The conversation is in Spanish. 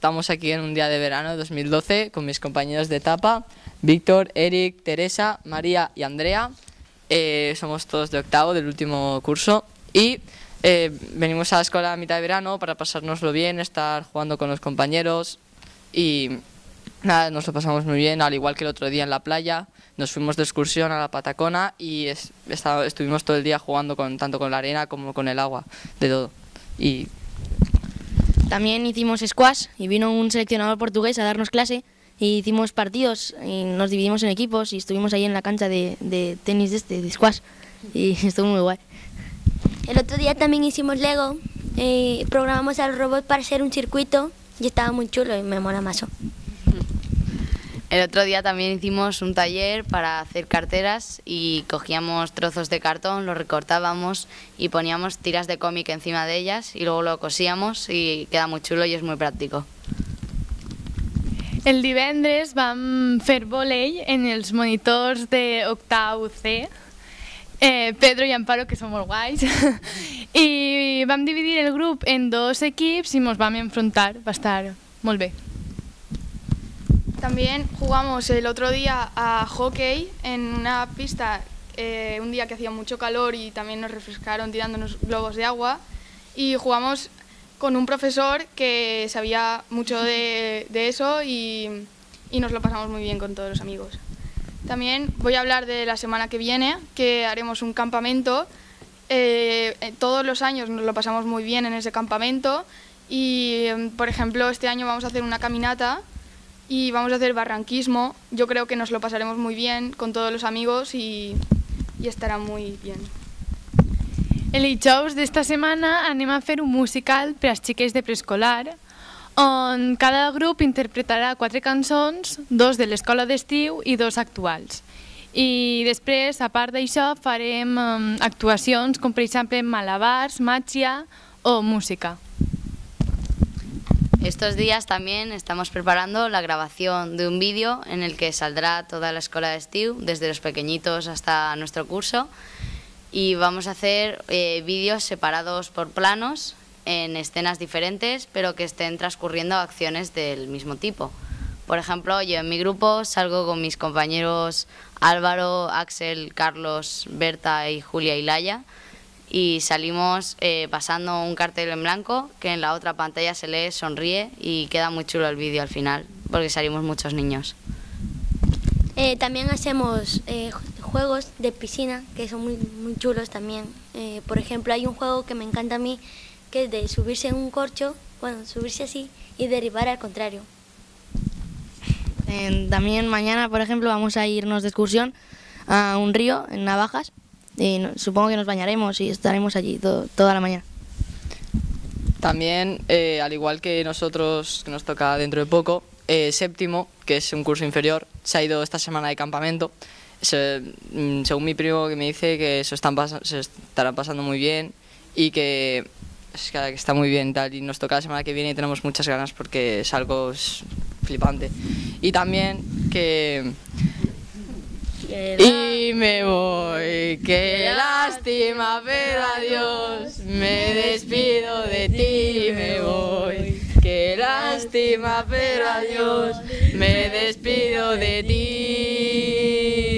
estamos aquí en un día de verano de 2012 con mis compañeros de etapa, Víctor, Eric, Teresa, María y Andrea. Somos todos de octavo, del último curso, y venimos a la escuela a mitad de verano para pasárnoslo bien, estar jugando con los compañeros y nada, nos lo pasamos muy bien, al igual que el otro día en la playa. Nos fuimos de excursión a la Patacona y estuvimos todo el día jugando tanto con la arena como con el agua, de todo. Y también hicimos squash y vino un seleccionador portugués a darnos clase y hicimos partidos y nos dividimos en equipos y estuvimos ahí en la cancha de tenis de squash y estuvo muy guay. El otro día también hicimos Lego, programamos al robot para hacer un circuito y estaba muy chulo y me mola mazo. El otro día también hicimos un taller para hacer carteras y cogíamos trozos de cartón, los recortábamos y poníamos tiras de cómic encima de ellas y luego lo cosíamos y queda muy chulo y es muy práctico. El divendres vam fer vòlei en els monitors d'octau C, Pedro i Amparo, que són molt guais, i vam dividir el grup en dos equips i ens vam enfrontar, va estar molt bé. También jugamos el otro día a hockey en una pista, un día que hacía mucho calor y también nos refrescaron tirándonos globos de agua, y jugamos con un profesor que sabía mucho de eso y nos lo pasamos muy bien con todos los amigos. También voy a hablar de la semana que viene, que haremos un campamento. Todos los años nos lo pasamos muy bien en ese campamento y, por ejemplo, este año vamos a hacer una caminata y vamos a hacer barranquismo. Yo creo que nos lo pasaremos muy bien con todos los amigos y estarà muy bien. El dijous d'esta setmana anem a fer un musical per als xiquets de preescolar, on cada grup interpretarà 4 cançons, 2 de l'escola d'estiu i 2 actuals. I després, a part d'això, farem actuacions com per exemple malabars, màgia o música. Estos días también estamos preparando la grabación de un vídeo en el que saldrá toda la escuela de estiu, desde los pequeñitos hasta nuestro curso, y vamos a hacer vídeos separados por planos en escenas diferentes, pero que estén transcurriendo acciones del mismo tipo. Por ejemplo, yo en mi grupo salgo con mis compañeros Álvaro, Axel, Carlos, Berta y Julia y Laia, y salimos pasando un cartel en blanco que en la otra pantalla se lee sonríe y queda muy chulo el vídeo al final porque salimos muchos niños. También hacemos juegos de piscina que son muy chulos también. Por ejemplo, hay un juego que me encanta a mí que es de subirse en un corcho, bueno, subirse así y derribar al contrario. También mañana, por ejemplo, vamos a irnos de excursión a un río en Navajas. Y supongo que nos bañaremos y estaremos allí toda la mañana. También, al igual que nosotros, que nos toca dentro de poco, séptimo, que es un curso inferior, se ha ido esta semana de campamento. Según mi primo, que me dice que se estarán pasando muy bien y que está muy bien tal, y nos toca la semana que viene y tenemos muchas ganas porque es algo flipante. Y también que... Y me voy, qué lástima, pero adiós, me despido de ti, me voy. Qué lástima, pero adiós, me despido de ti.